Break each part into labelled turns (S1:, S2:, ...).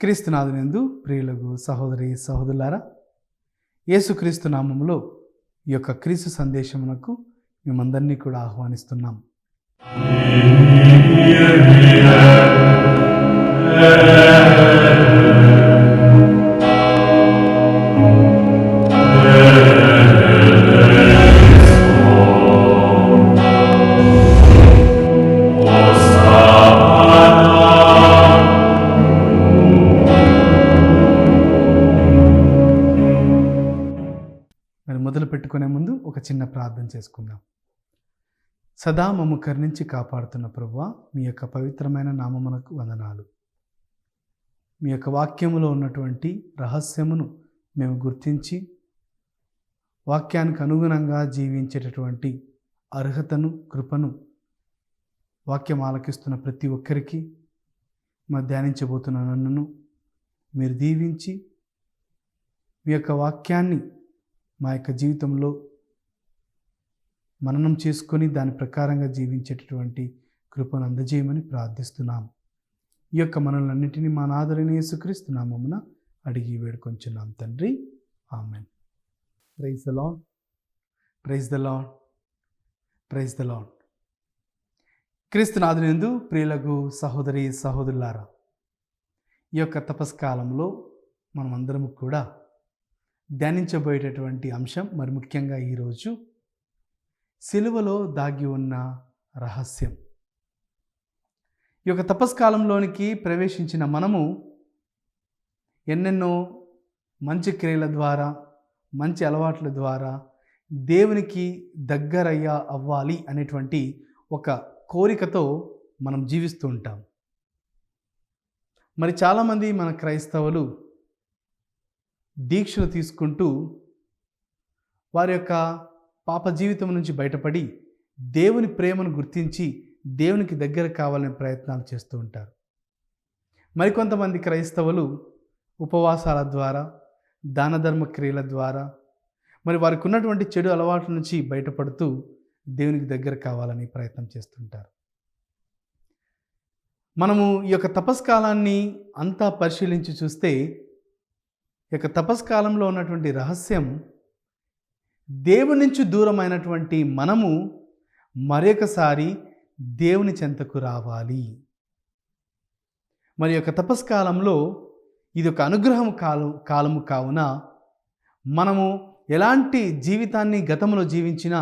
S1: క్రీస్తునాథునందు ప్రియులకు సహోదరి సహోదరులారా, యేసుక్రీస్తు నామములో ఈ యొక్క క్రీస్తు సందేశమునకు మేమందరినీ కూడా ఆహ్వానిస్తున్నాం. మొదలు పెట్టుకునే ముందు ఒక చిన్న ప్రార్థన చేసుకుందాం. సదా మమ్ము కరుణించి కాపాడుతున్న ప్రభువా, మీ యొక్క పవిత్రమైన నామమునకు వందనాలు. మీ యొక్క వాక్యములో ఉన్నటువంటి రహస్యమును మేము గుర్తించి వాక్యానికి అనుగుణంగా జీవించేటటువంటి అర్హతను, కృపను వాక్యం ఆలకిస్తున్న ప్రతి ఒక్కరికి, మా ధ్యానించబోతున్న నన్ను మీరు దీవించి మీ యొక్క వాక్యాన్ని మా యొక్క జీవితంలో మననం చేసుకొని దాని ప్రకారంగా జీవించేటటువంటి కృపను అందజేయమని ప్రార్థిస్తున్నాం. ఈ యొక్క మనలన్నింటినీ మా నాథుడైన యేసుక్రీస్తు నామమున అడిగి వేడుకొంచున్నాం తండ్రి, amen. Praise the Lord, praise the Lord, praise the Lord. క్రీస్తునాథునందు ప్రియులకు సహోదరి సహోదరులారా, ఈ యొక్క తపస్కాలంలో మనమందరము కూడా ధ్యానించబోయేటటువంటి అంశం, మరి ముఖ్యంగా ఈరోజు సిలువలో దాగి ఉన్న రహస్యం. ఈ యొక్క తపస్కాలంలోనికి ప్రవేశించిన మనము ఎన్నెన్నో మంచి క్రియల ద్వారా, మంచి అలవాట్ల ద్వారా దేవునికి దగ్గరయ్యా అవ్వాలి అనేటువంటి ఒక కోరికతో మనం జీవిస్తూ ఉంటాం. మరి చాలామంది మన క్రైస్తవులు దీక్షలు తీసుకుంటూ వారి యొక్క పాప జీవితం నుంచి బయటపడి దేవుని ప్రేమను గుర్తించి దేవునికి దగ్గర కావాలనే ప్రయత్నాలు చేస్తూ ఉంటారు. మరికొంతమంది క్రైస్తవులు ఉపవాసాల ద్వారా, దాన ధర్మ క్రియల ద్వారా మరి వారికి ఉన్నటువంటి చెడు అలవాట్ల నుంచి బయటపడుతూ దేవునికి దగ్గర కావాలని ప్రయత్నం చేస్తుంటారు. మనము ఈ యొక్క తపస్కాలాన్ని అంతా పరిశీలించి చూస్తే ఈ యొక్క తపస్కాలంలో ఉన్నటువంటి రహస్యం, దేవుని నుంచి దూరమైనటువంటి మనము మరొకసారి దేవుని చెంతకు రావాలి. మరి యొక్క తపస్కాలంలో ఇది ఒక అనుగ్రహం కాలము కావున మనము ఎలాంటి జీవితాన్ని గతంలో జీవించినా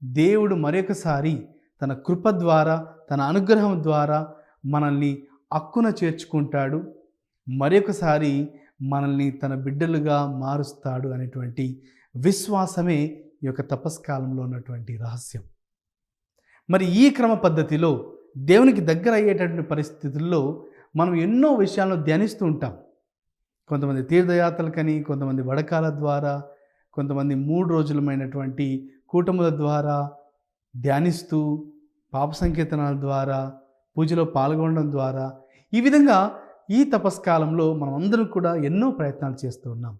S1: దేవుడు మరొకసారి తన కృప ద్వారా, తన అనుగ్రహం ద్వారా మనల్ని అక్కున చేర్చుకుంటాడు, మరొకసారి మనల్ని తన బిడ్డలుగా మారుస్తాడు అనేటువంటి విశ్వాసమే ఈ యొక్క తపస్కాలంలో ఉన్నటువంటి రహస్యం. మరి ఈ క్రమ పద్ధతిలో దేవునికి దగ్గర అయ్యేటటువంటి పరిస్థితుల్లో మనం ఎన్నో విషయాలను ధ్యానిస్తూ ఉంటాం. కొంతమంది తీర్థయాత్రలకని, కొంతమంది వడకాల ద్వారా, కొంతమంది 3 రోజులమైనటువంటి కూటముల ద్వారా ధ్యానిస్తూ, పాప సంకీర్తనాల ద్వారా, పూజలో పాల్గొనడం ద్వారా, ఈ విధంగా ఈ తపస్కాలంలో మనం అందరం కూడా ఎన్నో ప్రయత్నాలు చేస్తూ ఉన్నాం.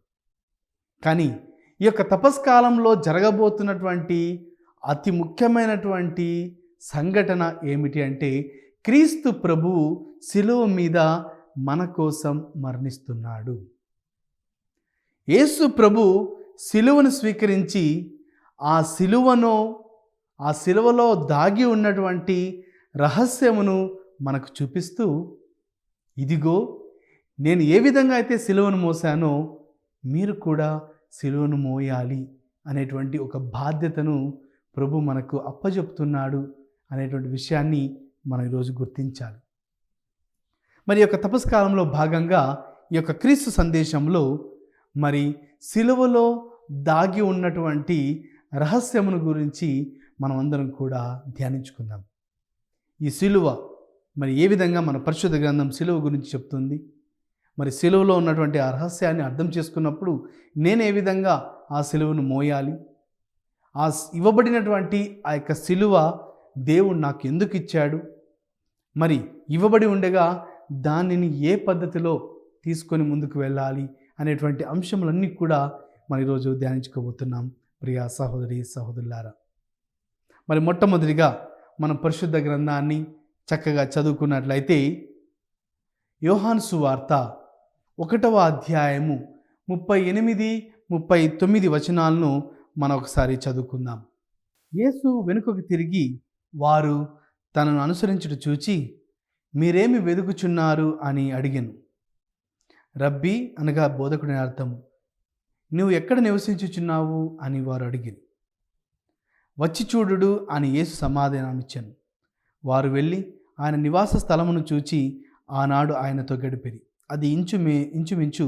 S1: కానీ ఈ యొక్క తపస్కాలంలో జరగబోతున్నటువంటి అతి ముఖ్యమైనటువంటి సంఘటన ఏమిటి అంటే, క్రీస్తు ప్రభువు శిలువ మీద మన కోసం మరణిస్తున్నాడు. యేసు ప్రభు శిలువను స్వీకరించి ఆ శిలువలో దాగి ఉన్నటువంటి రహస్యమును మనకు చూపిస్తూ, ఇదిగో నేను ఏ విధంగా అయితే సిలువను మోసానో మీరు కూడా సిలువను మోయాలి అనేటువంటి ఒక బాధ్యతను ప్రభు మనకు అప్పజెప్తున్నాడు అనేటువంటి విషయాన్ని మనం ఈరోజు గుర్తించాలి. మరి యొక్క తపస్కాలంలో భాగంగా ఈ యొక్క క్రీస్తు సందేశంలో మరి సిలువలో దాగి ఉన్నటువంటి రహస్యమును గురించి మనం అందరం కూడా ధ్యానించుకుందాం. ఈ సిలువ మరి ఏ విధంగా మన పరిశుద్ధ గ్రంథం సిలువ గురించి చెప్తుంది, మరి సిలువలో ఉన్నటువంటి ఆ రహస్యాన్ని అర్థం చేసుకున్నప్పుడు నేను ఏ విధంగా ఆ సిలువను మోయాలి, ఇవ్వబడినటువంటి ఆ యొక్క సిలువ దేవుడు నాకు ఎందుకు ఇచ్చాడు, మరి ఇవ్వబడి ఉండగా దానిని ఏ పద్ధతిలో తీసుకొని ముందుకు వెళ్ళాలి అనేటువంటి అంశములన్నీ కూడా మనం ఈరోజు ధ్యానించుకోబోతున్నాం. ప్రియా సహోదరి సహోదరులారా, మరి మొట్టమొదటిగా మనం పరిశుద్ధ గ్రంథాన్ని చక్కగా చదువుకున్నట్లయితే యోహాను సువార్త 1వ అధ్యాయము 38-39 వచనాలను మనం ఒకసారి చదువుకుందాం. యేసు వెనుకకు తిరిగి వారు తనను అనుసరించుట చూచి, మీరేమి వెదుకుచున్నారు అని అడిగెను. రబ్బీ అనగా బోధకుని అర్థం, నువ్వు ఎక్కడ నివసించుచున్నావు అని వారు అడిగిరి. వచ్చి చూడుడు అని యేసు సమాధానమిచ్చాను. వారు వెళ్ళి ఆయన నివాస స్థలమును చూచి ఆనాడు ఆయనతో గడిపిరి. అది ఇంచుమించు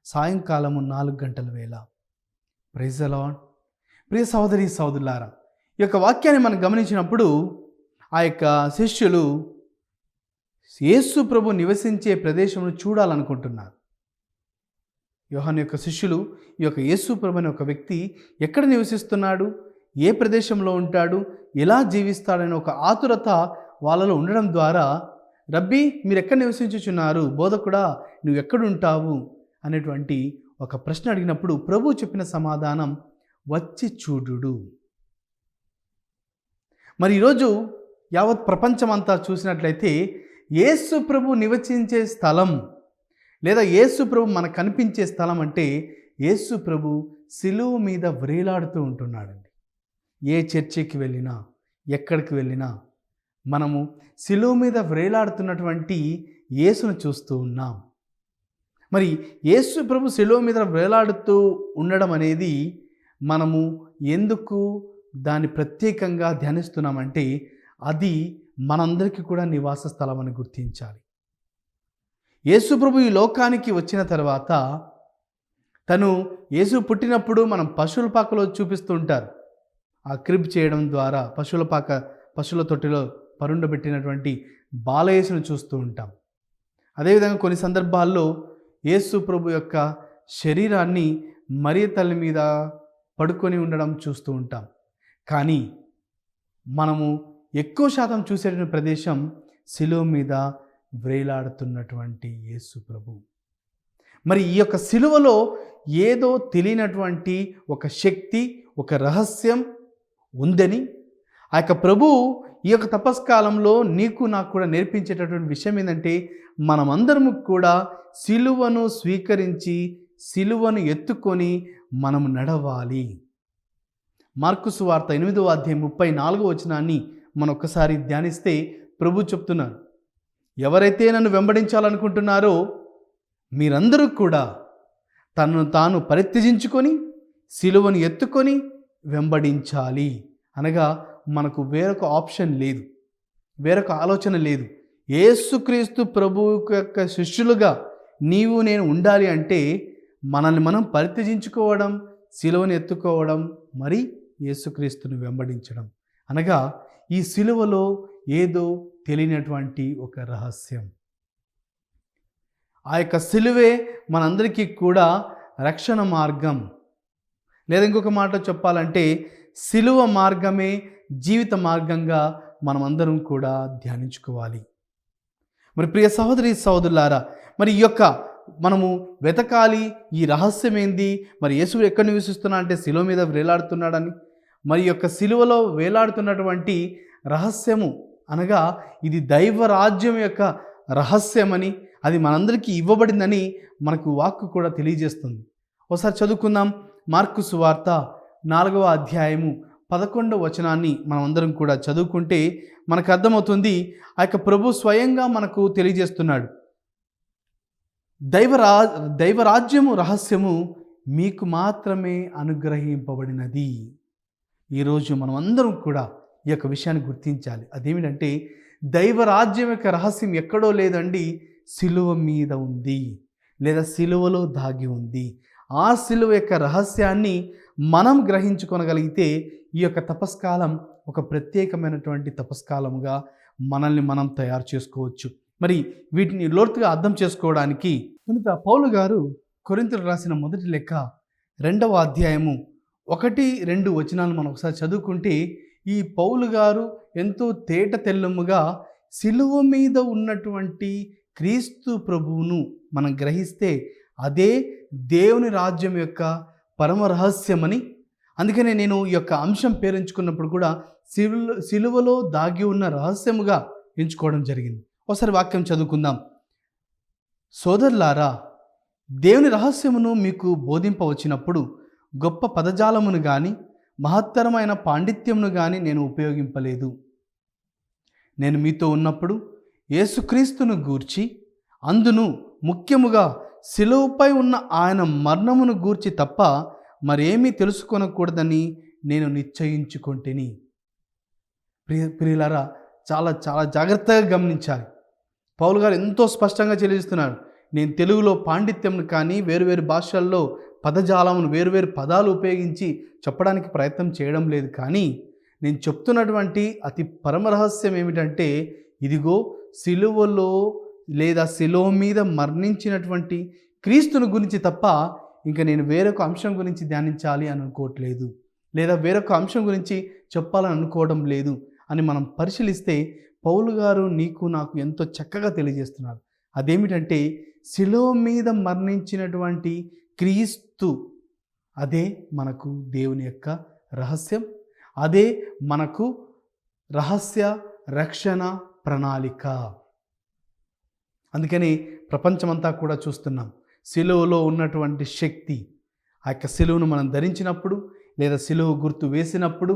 S1: సాయంకాలము 4 గంటల వేళ. Praise the lord. ప్రియ సహోదరి సహోదరులారా, ఈ యొక్క వాక్యాన్ని మనం గమనించినప్పుడు ఆ యొక్క శిష్యులు యేసు ప్రభు నివసించే ప్రదేశమును చూడాలనుకుంటున్నారు. యోహాను యొక్క శిష్యులు ఈ యొక్క యేసు ప్రభు అనే ఒక వ్యక్తి ఎక్కడ నివసిస్తున్నాడు, ఏ ప్రదేశంలో ఉంటాడు, ఎలా జీవిస్తాడనే ఒక ఆతురత వాళ్ళలో ఉండడం ద్వారా, రబ్బీ మీరు ఎక్కడ నివసించుచున్నారు, బోధకుడా నువ్వు ఎక్కడుంటావు అనేటువంటి ఒక ప్రశ్న అడిగినప్పుడు ప్రభు చెప్పిన సమాధానం వచ్చి చూడుడు. మరి ఈరోజు యావత్ ప్రపంచమంతా చూసినట్లయితే యేసు ప్రభు నివసించే స్థలం లేదా యేసు ప్రభు మనకు కనిపించే స్థలం అంటే యేసు ప్రభు సిలువ మీద వ్రేలాడుతూ ఉంటున్నాడండి. ఏ చర్చికి వెళ్ళినా ఎక్కడికి వెళ్ళినా మనము సిలువ మీద వ్రేలాడుతున్నటువంటి యేసును చూస్తూ ఉన్నాం. మరి యేసు ప్రభు సిలువ మీద వ్రేలాడుతూ ఉండడం అనేది మనము ఎందుకు దాన్ని ప్రత్యేకంగా ధ్యానిస్తున్నామంటే అది మనందరికీ కూడా నివాస స్థలం అని గుర్తించాలి. యేసు ప్రభు ఈ లోకానికి వచ్చిన తర్వాత తను యేసు పుట్టినప్పుడు మనం పశువుల పాకలో చూపిస్తూ ఉంటారు. ఆ క్రిబ్ చేయడం ద్వారా పశువుల తొట్టిలో పరుండబెట్టినటువంటి బాలయేసును చూస్తూ ఉంటాం. అదేవిధంగా కొన్ని సందర్భాల్లో యేసు ప్రభు యొక్క శరీరాన్ని మరియ తల్లి మీద పడుకొని ఉండడం చూస్తూ ఉంటాం. కానీ మనము ఎక్కువ శాతం చూసేటువంటి ప్రదేశం సిలువ మీద వ్రేలాడుతున్నటువంటి యేసు ప్రభు. మరి ఈ యొక్క సిలువలో ఏదో తెలియనటువంటి ఒక శక్తి, ఒక రహస్యం ఉందని ఆ యొక్క ప్రభు ఈ యొక్క తపస్కాలంలో నీకు నాకు కూడా నేర్పించేటటువంటి విషయం ఏంటంటే మనమందరము కూడా సిలువను స్వీకరించి సిలువను ఎత్తుకొని మనము నడవాలి. మార్కు సువార్త 8వ అధ్యాయం 34వ వచనాన్ని మనం ఒక్కసారి ధ్యానిస్తే ప్రభు చెప్తున్నారు, ఎవరైతే నన్ను వెంబడించాలనుకుంటున్నారో మీరందరూ కూడా తనను తాను పరిత్యజించుకొని సిలువను ఎత్తుకొని వెంబడించాలి. అనగా మనకు వేరొక ఆప్షన్ లేదు, వేరొక ఆలోచన లేదు. యేసుక్రీస్తు ప్రభువు యొక్క శిష్యులుగా నీవు నేను ఉండాలి అంటే మనల్ని మనం పరిత్యజించుకోవడం, సిలువను ఎత్తుకోవడం, మరి యేసుక్రీస్తుని వెంబడించడం. అనగా ఈ సిలువలో ఏదో తెలియనటువంటి ఒక రహస్యం. ఆ యొక్క సిలువే మనందరికీ కూడా రక్షణ మార్గం, లేదా ఇంకొక మాట చెప్పాలంటే సిలువ మార్గమే జీవిత మార్గంగా మనమందరం కూడా ధ్యానించుకోవాలి. మరి ప్రియ సహోదరి సహోదరులారా, మరి ఈ యొక్క మనము వెతకాలి, ఈ రహస్యం ఏంది, మరి యేసు ఎక్కడ నివసిస్తున్నా అంటే సిలువ మీద వేలాడుతున్నాడని, మరి యొక్క సిలువలో వేలాడుతున్నటువంటి రహస్యము అనగా ఇది దైవరాజ్యం యొక్క రహస్యమని, అది మనందరికీ ఇవ్వబడిందని మనకు వాక్కు కూడా తెలియజేస్తుంది. ఒకసారి చదువుకుందాం. మార్కు సువార్త 4వ అధ్యాయము 11వ వచనాన్ని మనం అందరం కూడా చదువుకుంటే మనకు అర్థమవుతుంది. ఆ యొక్క ప్రభు స్వయంగా మనకు తెలియజేస్తున్నాడు, దైవరాజ్యము రహస్యము మీకు మాత్రమే అనుగ్రహింపబడినది. ఈరోజు మనం అందరం కూడా ఈ యొక్క విషయాన్ని గుర్తించాలి. అదేమిటంటే దైవరాజ్యం యొక్క రహస్యం ఎక్కడో లేదండి, సిలువ మీద ఉంది, లేదా సిలువలో దాగి ఉంది. ఆ సిలువ యొక్క రహస్యాన్ని మనం గ్రహించుకొనగలిగితే ఈ యొక్క తపస్కాలం ఒక ప్రత్యేకమైనటువంటి తపస్కాలముగా మనల్ని మనం తయారు చేసుకోవచ్చు. మరి వీటిని లోతుగా అర్థం చేసుకోవడానికి పునీత పౌలు గారు కొరింథీయులకు రాసిన మొదటి లేఖ 2వ అధ్యాయము 1-2 వచనాలు మనం ఒకసారి చదువుకుంటే ఈ పౌలు గారు ఎంతో తేట తెల్లముగా సిలువ మీద ఉన్నటువంటి క్రీస్తు ప్రభువును మనం గ్రహిస్తే అదే దేవుని రాజ్యం యొక్క పరమ రహస్యమని, అందుకనే నేను ఈ యొక్క అంశం పేరెంచుకున్నప్పుడు కూడా సిలువలో దాగి ఉన్న రహస్యముగా ఎంచుకోవడం జరిగింది. ఒకసారి వాక్యం చదువుకుందాం. సోదరులారా, దేవుని రహస్యమును మీకు బోధింపవచ్చినప్పుడు గొప్ప పదజాలమును గాని మహత్తరమైన పాండిత్యమును గాని నేను ఉపయోగింపలేదు. నేను మీతో ఉన్నప్పుడు యేసుక్రీస్తును గూర్చి, అందును ముఖ్యముగా శిలువపై ఉన్న ఆయన మరణమును గూర్చి తప్ప మరేమీ తెలుసుకొనకూడదని నేను నిశ్చయించుకొంటిని. ప్రియులారా, చాలా చాలా జాగ్రత్తగా గమనించాలి. పౌలు గారు ఎంతో స్పష్టంగా తెలియజేస్తున్నారు. నేను తెలుగులో పాండిత్యంను కానీ వేరువేరు భాషల్లో పదజాలమును వేరువేరు పదాలు ఉపయోగించి చెప్పడానికి ప్రయత్నం చేయడం లేదు. కానీ నేను చెప్తున్నటువంటి అతి పరమరహస్యం ఏమిటంటే, ఇదిగో సిలువలో లేదా శిలువ మీద మరణించినటువంటి క్రీస్తుని గురించి తప్ప ఇంకా నేను వేరొక అంశం గురించి ధ్యానించాలి అని అనుకోవట్లేదు, లేదా వేరొక అంశం గురించి చెప్పాలని అనుకోవడం లేదు అని మనం పరిశీలిస్తే పౌలు గారు నీకు నాకు ఎంతో చక్కగా తెలియజేస్తున్నారు. అదేమిటంటే, శిలువ మీద మరణించినటువంటి క్రీస్తు, అదే మనకు దేవుని యొక్క రహస్యం, అదే మనకు రహస్య రక్షణ ప్రణాళిక. అందుకని ప్రపంచమంతా కూడా చూస్తున్నాం. శిలువలో ఉన్నటువంటి శక్తి, ఆ యొక్క శిలువను మనం ధరించినప్పుడు, లేదా శిలువ గుర్తు వేసినప్పుడు,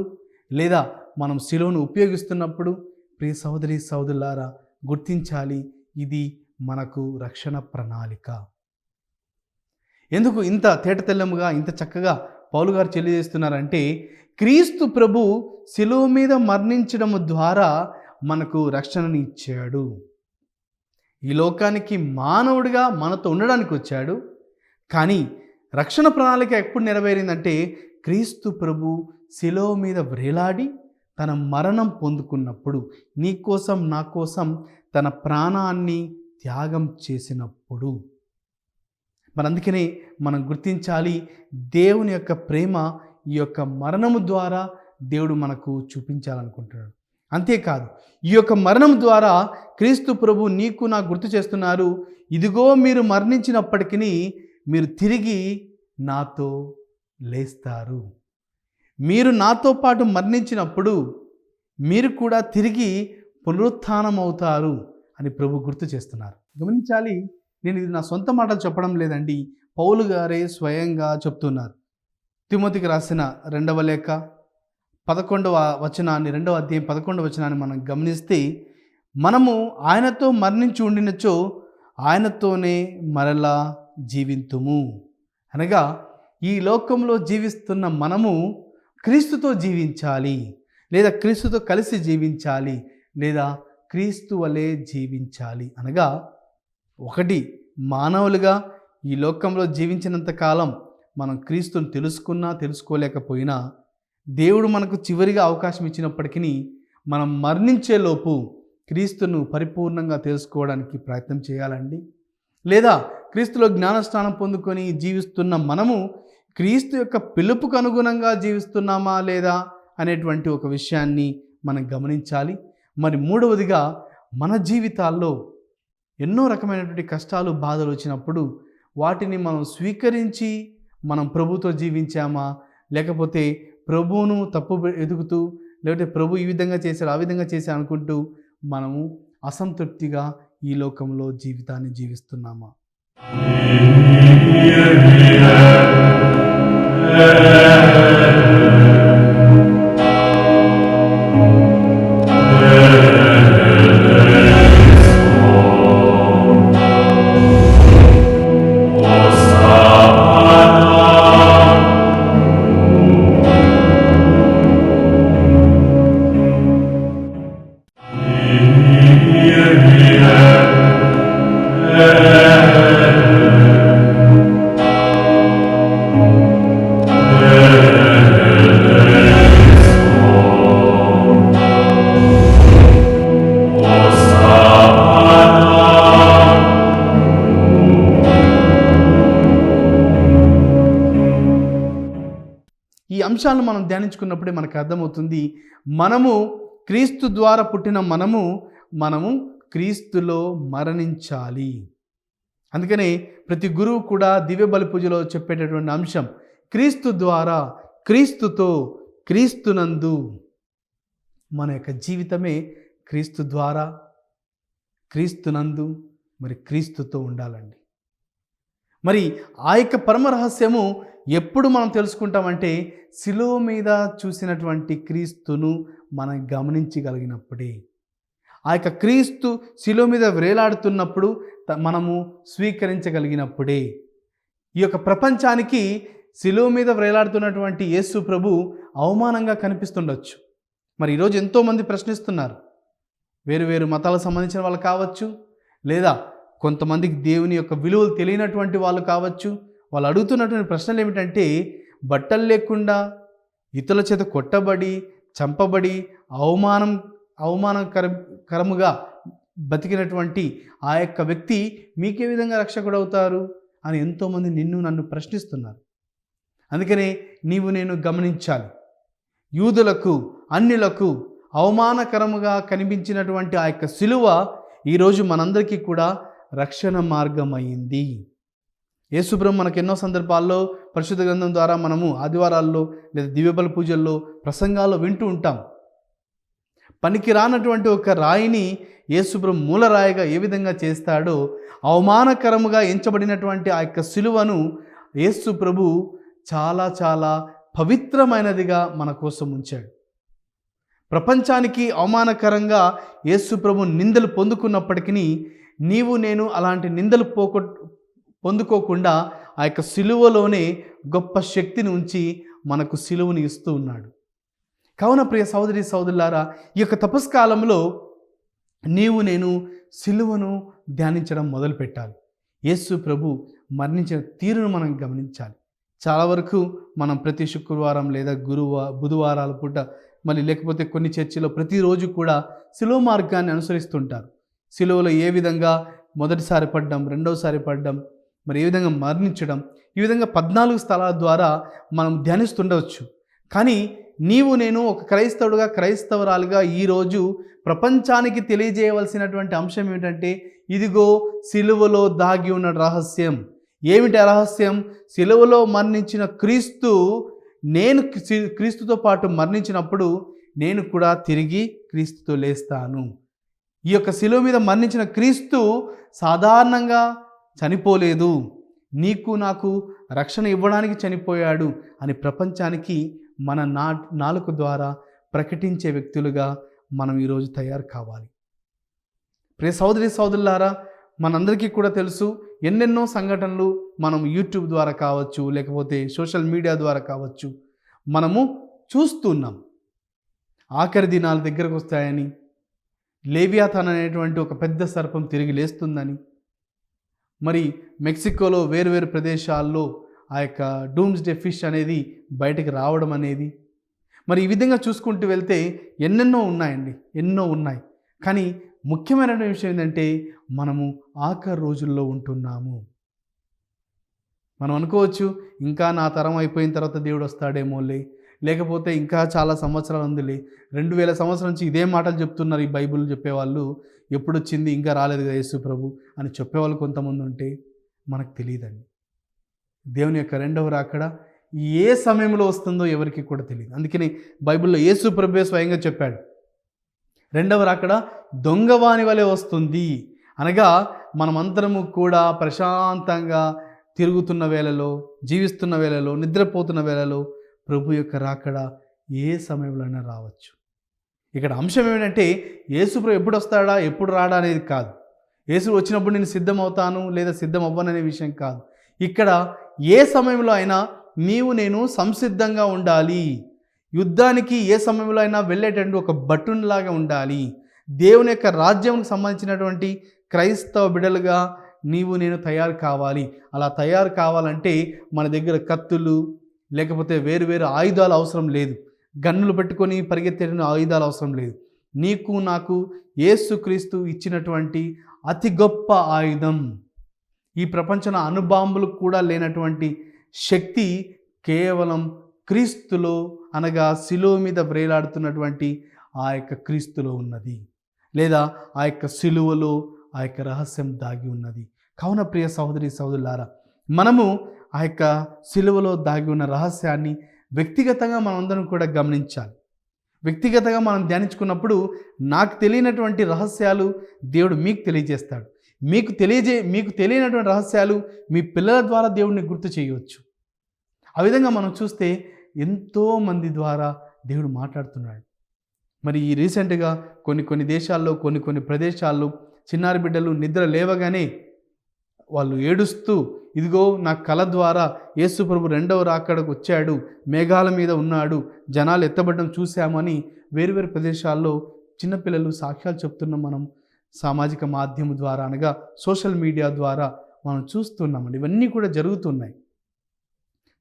S1: లేదా మనం శిలువను ఉపయోగిస్తున్నప్పుడు, ప్రియ సహోదరి సహోదరులారా, గుర్తించాలి, ఇది మనకు రక్షణ ప్రణాళిక. ఎందుకు ఇంత తేటతెల్లముగా ఇంత చక్కగా పౌలు గారు తెలియజేస్తున్నారంటే, క్రీస్తు ప్రభు శిలువ మీద మరణించడం ద్వారా మనకు రక్షణని ఇచ్చాడు. ఈ లోకానికి మానవుడిగా మనతో ఉండడానికి వచ్చాడు. కానీ రక్షణ ప్రణాళిక ఎప్పుడు నెరవేరిందంటే, క్రీస్తు ప్రభు శిలువ మీద వ్రేలాడి తన మరణం పొందుకున్నప్పుడు, నీ కోసం నా కోసం తన ప్రాణాన్ని త్యాగం చేసినప్పుడు. మరి అందుకనే మనం గుర్తించాలి, దేవుని యొక్క ప్రేమ ఈ యొక్క మరణము ద్వారా దేవుడు మనకు చూపించాలనుకుంటున్నాడు. అంతేకాదు, ఈ యొక్క మరణం ద్వారా క్రీస్తు ప్రభు నీకు నాకు గుర్తు చేస్తున్నారు, ఇదిగో మీరు మరణించినప్పటికీ మీరు తిరిగి నాతో లేస్తారు. మీరు నాతో పాటు మరణించినప్పుడు మీరు కూడా తిరిగి పునరుత్థానం అవుతారు అని ప్రభు గుర్తు చేస్తున్నారు. గమనించాలి, నేను ఇది నా సొంత మాటలు చెప్పడం లేదండి, పౌలు గారే స్వయంగా చెప్తున్నారు. తిమోతికి రాసిన 2వ లేఖ 11వ వచనాన్ని, 2వ అధ్యాయం 11వ వచనాన్ని మనం గమనిస్తే, మనము ఆయనతో మరణించి ఉండినచో ఆయనతోనే మరలా జీవింతుము. అనగా ఈ లోకంలో జీవిస్తున్న మనము క్రీస్తుతో జీవించాలి, లేదా క్రీస్తుతో కలిసి జీవించాలి, లేదా క్రీస్తు వలె జీవించాలి. అనగా ఒకటి, మానవులుగా ఈ లోకంలో జీవించినంత కాలం మనం క్రీస్తుని తెలుసుకున్నా తెలుసుకోలేకపోయినా, దేవుడు మనకు చివరిగా అవకాశం ఇచ్చినప్పటికీ మనం మరణించేలోపు క్రీస్తును పరిపూర్ణంగా తెలుసుకోవడానికి ప్రయత్నం చేయాలండి. లేదా క్రీస్తులో జ్ఞానస్నానం పొందుకొని జీవిస్తున్న మనము క్రీస్తు యొక్క పిలుపుకు అనుగుణంగా జీవిస్తున్నామా లేదా అనేటువంటి ఒక విషయాన్ని మనం గమనించాలి. మరి మూడవదిగా, మన జీవితాల్లో ఎన్నో రకమైనటువంటి కష్టాలు బాధలు వచ్చినప్పుడు వాటిని మనం స్వీకరించి మనం ప్రభుతో జీవించామా, లేకపోతే ప్రభువును తప్పు ఎదుగుతూ, లేకపోతే ప్రభు ఈ విధంగా చేశాడు ఆ విధంగా చేశాడు అనుకుంటూ మనము అసంతృప్తిగా ఈ లోకంలో జీవితాన్ని జీవిస్తున్నామా? అంశాలను మనం ధ్యానించుకున్నప్పుడే మనకు అర్థమవుతుంది, మనము క్రీస్తు ద్వారా పుట్టిన మనము క్రీస్తులో మరణించాలి. అందుకనే ప్రతి గురువు కూడా దివ్య బలి పూజలో చెప్పేటటువంటి అంశం, క్రీస్తు ద్వారా, క్రీస్తుతో, క్రీస్తునందు. మన యొక్క జీవితమే క్రీస్తు ద్వారా, క్రీస్తునందు, మరి క్రీస్తుతో ఉండాలండి. మరి ఆ యొక్క పరమ రహస్యము ఎప్పుడు మనం తెలుసుకుంటామంటే, శిలువ మీద చూసినటువంటి క్రీస్తును మనం గమనించగలిగినప్పుడే, ఆ యొక్క క్రీస్తు శిలువ మీద వేలాడుతున్నప్పుడు మనము స్వీకరించగలిగినప్పుడే. ఈ యొక్క ప్రపంచానికి శిలువ మీద వేలాడుతున్నటువంటి యేసు ప్రభు అవమానంగా కనిపిస్తుండొచ్చు. మరి ఈరోజు ఎంతోమంది ప్రశ్నిస్తున్నారు, వేరు వేరు మతాలకు సంబంధించిన వాళ్ళు కావచ్చు, లేదా కొంతమందికి దేవుని యొక్క విలువలు తెలియనటువంటి వాళ్ళు కావచ్చు. వాళ్ళు అడుగుతున్నటువంటి ప్రశ్నలు ఏమిటంటే, బట్టలు లేకుండా ఇతరుల చేత కొట్టబడి, చంపబడి, అవమానకరముగా బతికినటువంటి ఆ యొక్క వ్యక్తి మీకే విధంగా రక్షకుడు అవుతారు అని ఎంతోమంది నన్ను ప్రశ్నిస్తున్నారు. అందుకనే నేను గమనించాలి, యూదులకు, అన్యులకు అవమానకరముగా కనిపించినటువంటి ఆ యొక్క సిలువ ఈరోజు మనందరికీ కూడా రక్షణ మార్గం అయింది. యేసుప్రభు మనకు ఎన్నో సందర్భాల్లో పరిశుద్ధ గ్రంథం ద్వారా మనము ఆదివారాల్లో లేదా దివ్యబలి పూజల్లో, ప్రసంగాల్లో వింటూ ఉంటాం. పనికి రానటువంటి ఒక రాయిని యేసుప్రభు మూలరాయిగా ఏ విధంగా చేస్తాడో, అవమానకరముగా ఎంచబడినటువంటి ఆ యొక్క సిలువను యేసుప్రభు చాలా చాలా పవిత్రమైనదిగా మన కోసం ఉంచాడు. ప్రపంచానికి అవమానకరంగా యేసుప్రభు నిందలు పొందుకున్నప్పటికీ నేను అలాంటి నిందలు పొందుకోకుండా ఆ యొక్క సిలువలోనే గొప్ప శక్తిని ఉంచి మనకు సిలువని ఇస్తూ ఉన్నాడు. కావున ప్రియ సహోదరి సహోదరులారా, ఈ యొక్క తపస్కాలంలో నేను సిలువను ధ్యానించడం మొదలుపెట్టాలి. యేసు ప్రభు మరణించిన తీరును మనం గమనించాలి. చాలా వరకు మనం ప్రతి శుక్రవారం లేదా బుధవారాల పూట, మళ్ళీ లేకపోతే కొన్ని చర్చిలో ప్రతిరోజు కూడా సిలువ మార్గాన్ని అనుసరిస్తుంటారు. సిలువలో ఏ విధంగా మొదటిసారి పడ్డం, రెండవసారి పడ్డం, మరి ఏ విధంగా మరణించడం, ఈ విధంగా 14 స్థలాల ద్వారా మనం ధ్యానిస్తుండవచ్చు. కానీ నేను ఒక క్రైస్తవుడుగా, క్రైస్తవురాలుగా ఈరోజు ప్రపంచానికి తెలియజేయవలసినటువంటి అంశం ఏమిటంటే, ఇదిగో సిలువలో దాగి ఉన్న రహస్యం. ఏమిటి రహస్యం? సిలువలో మరణించిన క్రీస్తు, నేను క్రీస్తుతో పాటు మరణించినప్పుడు నేను కూడా తిరిగి క్రీస్తుతో లేస్తాను. ఈ యొక్క సిలువ మీద మరణించిన క్రీస్తు సాధారణంగా చనిపోలేదు, నీకు నాకు రక్షణ ఇవ్వడానికి చనిపోయాడు అని ప్రపంచానికి మన నాలుక ద్వారా ప్రకటించే వ్యక్తులుగా మనం ఈరోజు తయారు కావాలి. ప్రియ సహోదరి సహోదరులారా, మనందరికీ కూడా తెలుసు, ఎన్నెన్నో సంఘటనలు మనం యూట్యూబ్ ద్వారా కావచ్చు, లేకపోతే సోషల్ మీడియా ద్వారా కావచ్చు, మనము చూస్తున్నాం. ఆఖరి దినాలు దగ్గరకు వస్తాయని, లేవియాథాన్ అనేటువంటి ఒక పెద్ద సర్పం తిరిగి లేస్తుందని, మరి మెక్సికోలో వేరువేరు ప్రదేశాల్లో ఆ యొక్క డూమ్స్డే ఫిష్ అనేది బయటకు రావడం అనేది, మరి ఈ విధంగా చూసుకుంటూ వెళ్తే ఎన్నెన్నో ఉన్నాయండి, ఎన్నో ఉన్నాయి. కానీ ముఖ్యమైన విషయం ఏంటంటే, మనము ఆఖరి రోజుల్లో ఉంటున్నాము. మనం అనుకోవచ్చు, ఇంకా నా తరం అయిపోయిన తర్వాత దేవుడు వస్తాడేమోలే, లేకపోతే ఇంకా చాలా సంవత్సరాలు ఉందిలే, 2000 సంవత్సరాల నుంచి ఇదే మాటలు చెప్తున్నారు ఈ బైబిల్ చెప్పేవాళ్ళు, ఎప్పుడు వచ్చింది, ఇంకా రాలేదు కదా యేసు ప్రభు అని చెప్పేవాళ్ళు కొంతమంది ఉంటే మనకు తెలియదండి. దేవుని యొక్క రెండవ రాకడ ఏ సమయంలో వస్తుందో ఎవరికి కూడా తెలియదు. అందుకని బైబిల్లో యేసు ప్రభువే స్వయంగా చెప్పాడు, రెండవ రాకడ దొంగవాని వలె వస్తుంది. అనగా మనమంతరము కూడా ప్రశాంతంగా తిరుగుతున్న వేళలో, జీవిస్తున్న వేళలో, నిద్రపోతున్న వేళలో ప్రభు యొక్క రాకడ ఏ సమయంలోనైనా రావచ్చు. ఇక్కడ అంశం ఏమిటంటే, యేసు ప్రభు ఎప్పుడు వస్తాడా, ఎప్పుడు రాడా అనేది కాదు. యేసు వచ్చినప్పుడు నేను సిద్ధం అవుతాను లేదా సిద్ధం అవ్వననే విషయం కాదు. ఇక్కడ ఏ సమయంలో అయినా నేను సంసిద్ధంగా ఉండాలి. యుద్ధానికి ఏ సమయంలో అయినా వెళ్ళేటటువంటి ఒక భటునిలాగా ఉండాలి. దేవుని యొక్క రాజ్యానికి సంబంధించినటువంటి క్రైస్తవ బిడ్డలుగా నేను తయారు కావాలి. అలా తయారు కావాలంటే మన దగ్గర కత్తులు లేకపోతే వేరు ఆయుధాలు అవసరం లేదు, గన్నులు పెట్టుకొని పరిగెత్తే ఆయుధాలు అవసరం లేదు. నీకు నాకు యేసుక్రీస్తు ఇచ్చినటువంటి అతి గొప్ప ఆయుధం, ఈ ప్రపంచంలో అణుబాంబులు కూడా లేనటువంటి శక్తి కేవలం క్రీస్తులో అనగా శిలువ మీద వ్రేలాడుతున్నటువంటి ఆ యొక్క క్రీస్తులో ఉన్నది, లేదా ఆ యొక్క శిలువలో ఆ యొక్క రహస్యం దాగి ఉన్నది. కావున ప్రియ సహోదరి సహోదరులారా, మనము ఆ యొక్క శిలువలో దాగి ఉన్న రహస్యాన్ని వ్యక్తిగతంగా మనందరం కూడా గమనించాలి. వ్యక్తిగతంగా మనం ధ్యానించుకున్నప్పుడు నాకు తెలియనటువంటి రహస్యాలు దేవుడు మీకు తెలియజేస్తాడు. మీకు తెలియనటువంటి రహస్యాలు మీ పిల్లల ద్వారా దేవుడిని గుర్తు చేయవచ్చు. ఆ విధంగా మనం చూస్తే ఎంతోమంది ద్వారా దేవుడు మాట్లాడుతున్నాడు. మరి ఈ రీసెంట్గా కొన్ని దేశాల్లో కొన్ని ప్రదేశాల్లో చిన్నారి బిడ్డలు నిద్ర లేవగానే వాళ్ళు ఏడుస్తూ, ఇదిగో నా కల ద్వారా యేసు ప్రభు రెండవ రాకడకు వచ్చాడు, మేఘాల మీద ఉన్నాడు, జనాలు ఎత్తబడడం చూశామని వేరువేరు ప్రదేశాల్లో చిన్నపిల్లలు సాక్ష్యాలు చెప్తున్నాం. మనం సామాజిక మాధ్యమం ద్వారా అనగా సోషల్ మీడియా ద్వారా మనం చూస్తున్నామండి. ఇవన్నీ కూడా జరుగుతున్నాయి.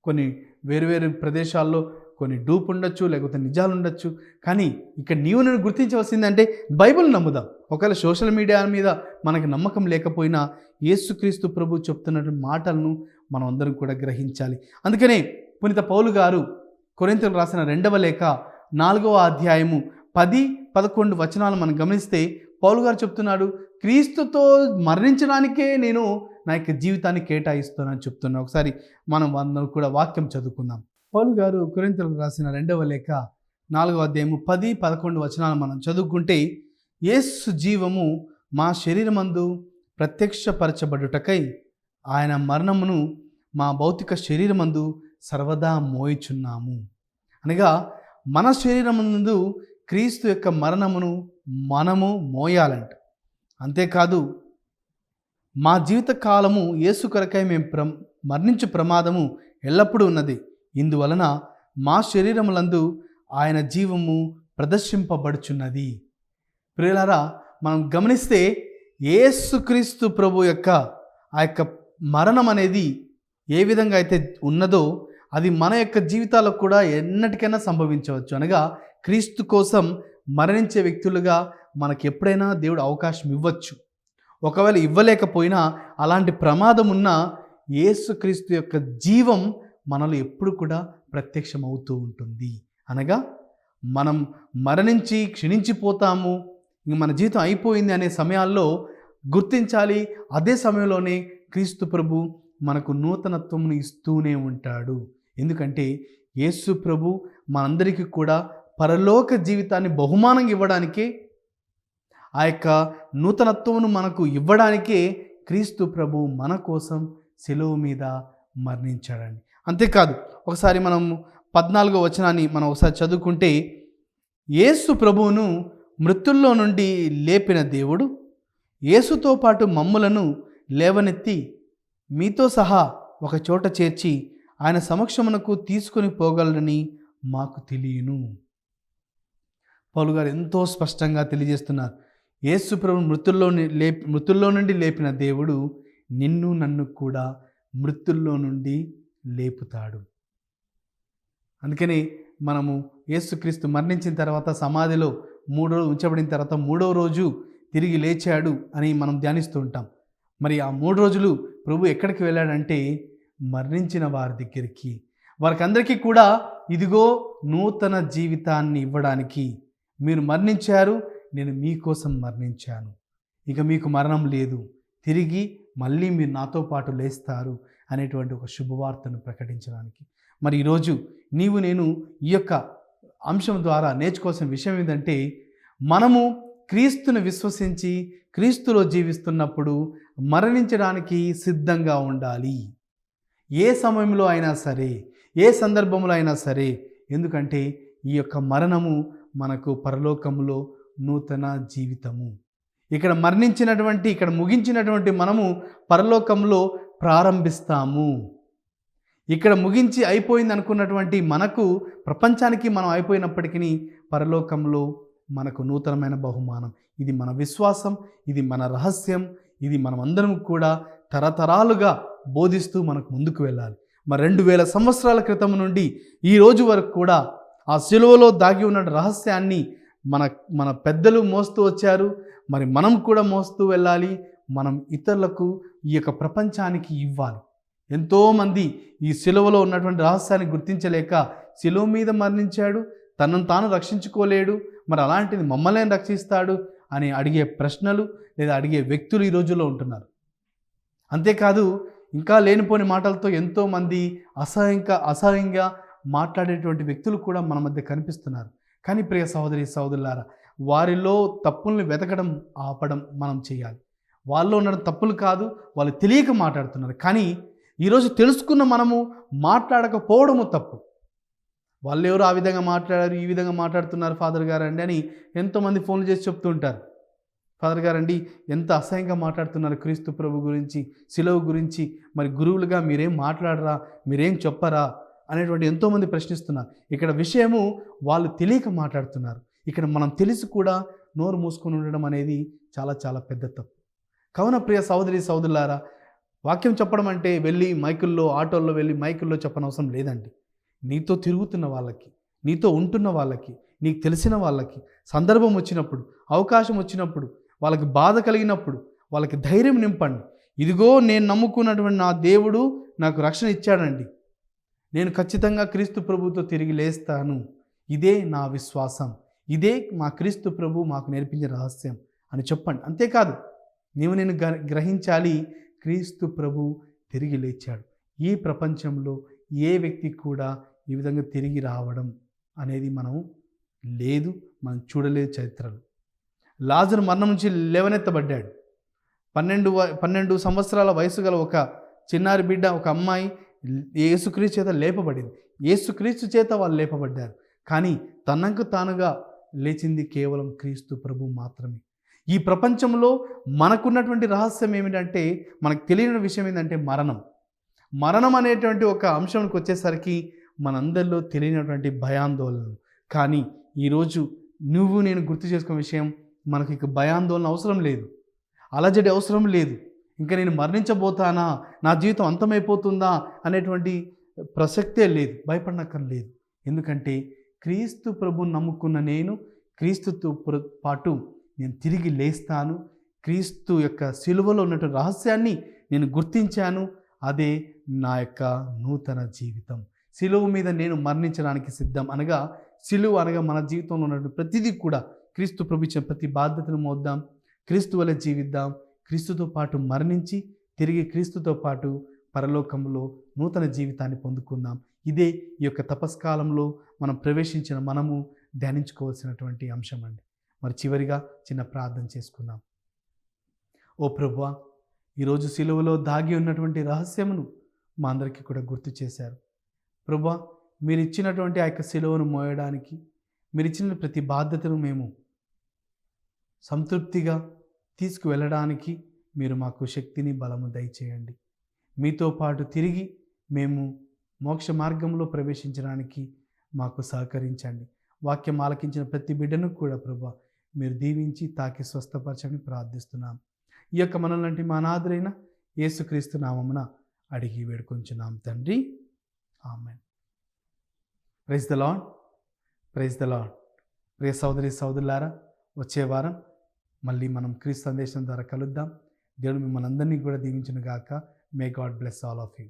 S1: కొన్ని వేరువేరు ప్రదేశాల్లో కొన్ని డూప్ ఉండొచ్చు, లేకపోతే నిజాలు ఉండొచ్చు. కానీ ఇక్కడ నీవు నేను గుర్తించవలసిందంటే బైబిల్ నమ్ముదాం. ఒకవేళ సోషల్ మీడియా మీద మనకు నమ్మకం లేకపోయినా యేసుక్రీస్తు ప్రభు చెప్తున్నటువంటి మాటలను మనం అందరం కూడా గ్రహించాలి. అందుకనే పునీత పౌలు గారు కొరింథీయులకు రాసిన 2వ లేఖ 4వ అధ్యాయము 10-11 వచనాలు మనం గమనిస్తే పౌలు గారు చెప్తున్నాడు, క్రీస్తుతో మరణించడానికే నేను నా యొక్క జీవితాన్ని కేటాయిస్తున్నానని చెప్తున్నాను. ఒకసారి మనం అందరూ కూడా వాక్యం చదువుకుందాం. పౌలు గారు కొరింథీయులకు రాసిన 2వ లేఖ 4వ అధ్యాయము 10-11 వచనాలు మనం చదువుకుంటే, యేసు జీవము మా శరీరమందు ప్రత్యక్షపరచబడుటకై ఆయన మరణమును మా భౌతిక శరీరమందు సర్వదా మోయిచున్నాము. అనగా మన శరీరమందు క్రీస్తు యొక్క మరణమును మనము మోయాలంట. అంతేకాదు మా జీవిత కాలము యేసు కొరకై మేము మరణించు ప్రమాదము ఎల్లప్పుడూ ఉన్నది. ఇందువలన మా శరీరములందు ఆయన జీవము ప్రదర్శింపబడుచున్నది. ప్రియులారా, మనం గమనిస్తే యేసుక్రీస్తు ప్రభు యొక్క ఆ యొక్క మరణం అనేది ఏ విధంగా అయితే ఉన్నదో అది మన యొక్క జీవితాల్లో కూడా ఎన్నటికైనా సంభవించవచ్చు. అనగా క్రీస్తు కోసం మరణించే వ్యక్తులుగా మనకి ఎప్పుడైనా దేవుడు అవకాశం ఇవ్వచ్చు. ఒకవేళ ఇవ్వలేకపోయినా అలాంటి ప్రమాదం ఉన్న యేసుక్రీస్తు యొక్క జీవం మనలో ఎప్పుడు కూడా ప్రత్యక్షమవుతూ ఉంటుంది. అనగా మనం మరణించి క్షీణించిపోతాము, ఇంక మన జీవితం అయిపోయింది అనే సమయాల్లో గుర్తించాలి. అదే సమయంలోనే క్రీస్తు ప్రభు మనకు నూతనత్వమును ఇస్తూనే ఉంటాడు. ఎందుకంటే యేసు ప్రభు మనందరికీ కూడా పరలోక జీవితాన్ని బహుమానంగా ఇవ్వడానికే, ఆ యొక్క నూతనత్వమును మనకు ఇవ్వడానికే క్రీస్తు ప్రభు మన కోసం శిలువ మీద మరణించాడండి. అంతేకాదు, ఒకసారి మనం 14వ వచనాన్ని మనం ఒకసారి చదువుకుంటే, యేసు ప్రభువును మృతుల్లో నుండి లేపిన దేవుడు యేసుతో పాటు మమ్ములను లేవనెత్తి మీతో సహా ఒక చోట చేర్చి ఆయన సమక్షమునకు తీసుకొని పోగలరని మాకు తెలియను. పౌలు గారు ఎంతో స్పష్టంగా తెలియజేస్తున్నారు. యేసు ప్రభు మృతుల్లో నుండి లేపిన దేవుడు నిన్ను నన్ను కూడా మృతుల్లో నుండి లేపుతాడు. అందుకని మనము యేసుక్రీస్తు మరణించిన తర్వాత సమాధిలో 3 రోజులు ఉంచబడిన తర్వాత 3వ రోజు తిరిగి లేచాడు అని మనం ధ్యానిస్తూ ఉంటాం. మరి ఆ 3 రోజులు ప్రభు ఎక్కడికి వెళ్ళాడంటే మరణించిన వారి దగ్గరికి, వారికందరికీ కూడా ఇదిగో నూతన జీవితాన్ని ఇవ్వడానికి. మీరు మరణించారు, నేను మీకోసం మరణించాను, ఇక మీకు మరణం లేదు, తిరిగి మళ్ళీ మీరు నాతో పాటు లేస్తారు అనేటువంటి ఒక శుభవార్తను ప్రకటించడానికి. మరి ఈరోజు నేను ఈ యొక్క అంశం ద్వారా నేర్చుకోవాల్సిన విషయం ఏంటంటే, మనము క్రీస్తుని విశ్వసించి క్రీస్తులో జీవిస్తున్నప్పుడు మరణించడానికి సిద్ధంగా ఉండాలి. ఏ సమయంలో అయినా సరే, ఏ సందర్భంలో అయినా సరే. ఎందుకంటే ఈ యొక్క మరణము మనకు పరలోకంలో నూతన జీవితము. ఇక్కడ ముగించినటువంటి మనము పరలోకంలో ప్రారంభిస్తాము. ఇక్కడ ముగించి అయిపోయింది అనుకున్నటువంటి మనకు, ప్రపంచానికి మనం అయిపోయినప్పటికీ పరలోకంలో మనకు నూతనమైన బహుమానం. ఇది మన విశ్వాసం, ఇది మన రహస్యం, ఇది మనమందరం కూడా తరతరాలుగా బోధిస్తూ మనకు ముందుకు వెళ్ళాలి. మరి 2000 సంవత్సరాల క్రితం నుండి ఈ రోజు వరకు కూడా ఆ శిలువలో దాగి ఉన్న రహస్యాన్ని మన పెద్దలు మోస్తూ వచ్చారు. మరి మనం కూడా మోస్తూ వెళ్ళాలి. మనం ఇతరులకు ఈ యొక్క ప్రపంచానికి ఇవ్వాలి. ఎంతోమంది ఈ సిలువలో ఉన్నటువంటి రహస్యాన్ని గుర్తించలేక సిలువ మీద మరణించాడు, తనను తాను రక్షించుకోలేడు, మరి అలాంటిది మమ్మల్ని రక్షిస్తాడు అని అడిగే ప్రశ్నలు లేదా అడిగే వ్యక్తులు ఈ రోజుల్లో ఉంటున్నారు. అంతేకాదు ఇంకా లేనిపోని మాటలతో ఎంతోమంది అసహ్యంగా మాట్లాడేటువంటి వ్యక్తులు కూడా మన మధ్య కనిపిస్తున్నారు. కానీ ప్రియ సహోదరి సహోదరులారా, వారిలో తప్పుల్ని వెతకడం ఆపడం మనం చేయాలి. వాళ్ళలో ఉన్న తప్పులు కాదు, వాళ్ళు తెలియక మాట్లాడుతున్నారు. కానీ ఈరోజు తెలుసుకున్న మనము మాట్లాడకపోవడము తప్పు. వాళ్ళు ఎవరు ఆ విధంగా మాట్లాడారు, ఈ విధంగా మాట్లాడుతున్నారు ఫాదర్ గారు అండి అని ఎంతోమంది ఫోన్లు చేసి చెప్తూ ఉంటారు. ఫాదర్ గారండి ఎంత అసహ్యంగా మాట్లాడుతున్నారు క్రీస్తు ప్రభు గురించి, సిలువ గురించి, మరి గురువులుగా మీరేం మాట్లాడరా, మీరేం చెప్పరా అనేటువంటి ఎంతోమంది ప్రశ్నిస్తున్నారు. ఇక్కడ విషయము వాళ్ళు తెలియక మాట్లాడుతున్నారు. ఇక్కడ మనం తెలిసి కూడా నోరు మూసుకొని ఉండడం అనేది చాలా చాలా పెద్ద తప్పు. కావున ప్రియ సహోదరి సహోదరులారా, వాక్యం చెప్పడం అంటే వెళ్ళి మైకుల్లో, ఆటోల్లో వెళ్ళి మైకుల్లో చెప్పనవసరం లేదండి. నీతో తిరుగుతున్న వాళ్ళకి, నీతో ఉంటున్న వాళ్ళకి, నీకు తెలిసిన వాళ్ళకి సందర్భం వచ్చినప్పుడు, అవకాశం వచ్చినప్పుడు, వాళ్ళకి బాధ కలిగినప్పుడు వాళ్ళకి ధైర్యం నింపండి. ఇదిగో నేను నమ్ముకున్నటువంటి నా దేవుడు నాకు రక్షణ ఇచ్చాడండి, నేను ఖచ్చితంగా క్రీస్తు ప్రభుతో తిరిగి లేస్తాను, ఇదే నా విశ్వాసం, ఇదే మా క్రీస్తు ప్రభు మాకు నేర్పించిన రహస్యం అని చెప్పండి. అంతేకాదు నేను గ్రహించాలి, క్రీస్తు ప్రభు తిరిగి లేచాడు. ఈ ప్రపంచంలో ఏ వ్యక్తి కూడా ఈ విధంగా తిరిగి రావడం అనేది మనం చూడలేదు చరిత్రలో. లాజరు మరణం నుంచి లేవనెత్తబడ్డాడు. 12 సంవత్సరాల వయసు గల ఒక చిన్నారి బిడ్డ, ఒక అమ్మాయి యేసుక్రీస్తు చేత లేపబడింది. యేసుక్రీస్తు చేత వాళ్ళు లేపబడ్డారు. కానీ తనకు తానుగా లేచింది కేవలం క్రీస్తు ప్రభు మాత్రమే. ఈ ప్రపంచంలో మనకున్నటువంటి రహస్యం ఏమిటంటే, మనకు తెలియని విషయం ఏంటంటే మరణం అనేటువంటి ఒక అంశానికి వచ్చేసరికి మనందరిలో తెలియనటువంటి భయాందోళనలు. కానీ ఈరోజు నువ్వు నేను గుర్తు చేసుకునే విషయం, మనకి ఇక భయాందోళన అవసరం లేదు, అలజడి అవసరం లేదు. ఇంకా నేను మరణించబోతానా, నా జీవితం అంతమైపోతుందా అనేటువంటి ప్రసక్తే లేదు, భయపడనక్కర్లేదు. ఎందుకంటే క్రీస్తు ప్రభుని నమ్ముకున్న నేను క్రీస్తుతో పాటు నేను తిరిగి లేస్తాను. క్రీస్తు యొక్క సిలువలో ఉన్నటువంటి రహస్యాన్ని నేను గుర్తించాను. అదే నా యొక్క నూతన జీవితం. సిలువ మీద నేను మరణించడానికి సిద్ధం. అనగా సిలువ అనగా మన జీవితంలో ఉన్నటువంటి ప్రతిదీ కూడా క్రీస్తు ప్రభు ఇచ్చిన ప్రతి బాధ్యతను మోద్దాం, క్రీస్తు వలె జీవిద్దాం, క్రీస్తుతో పాటు మరణించి తిరిగి క్రీస్తుతో పాటు పరలోకంలో నూతన జీవితాన్ని పొందుకుందాం. ఇదే ఈ యొక్క తపస్కాలంలో మనం ప్రవేశించిన మనము ధ్యానించుకోవాల్సినటువంటి అంశం అండి. మరి చివరిగా చిన్న ప్రార్థన చేసుకుందాం. ఓ ప్రభువా, ఈరోజు సిలువలో దాగి ఉన్నటువంటి రహస్యమును మా అందరికీ కూడా గుర్తు చేశారు. ప్రభువా, మీరు ఇచ్చినటువంటి ఆ యొక్క సిలువను మోయడానికి, మీరు ఇచ్చిన ప్రతి బాధ్యతను మేము సంతృప్తిగా తీసుకువెళ్ళడానికి మీరు మాకు శక్తిని, బలము దయచేయండి. మీతో పాటు తిరిగి మేము మోక్ష మార్గంలో ప్రవేశించడానికి మాకు సహకరించండి. వాక్యం ఆలకించిన ప్రతి బిడ్డను కూడా ప్రభువా మీరు దీవించి తాకి స్వస్థపరచని ప్రార్థిస్తున్నాం. ఈ యొక్క మనలాంటి మా నాథుడైన యేసుక్రీస్తు నామమున అడిగి వేడుకొంచున్నాం తండ్రి, amen. Praise the Lord, praise the Lord. ప్రియ సహోదరి సహోదరులారా, వచ్చే వారం మళ్ళీ మనం క్రీస్తు సందేశం ద్వారా కలుద్దాం. దేవుడు మిమ్మల్ని అందరినీ కూడా దీవించును గాక. May God bless all of you.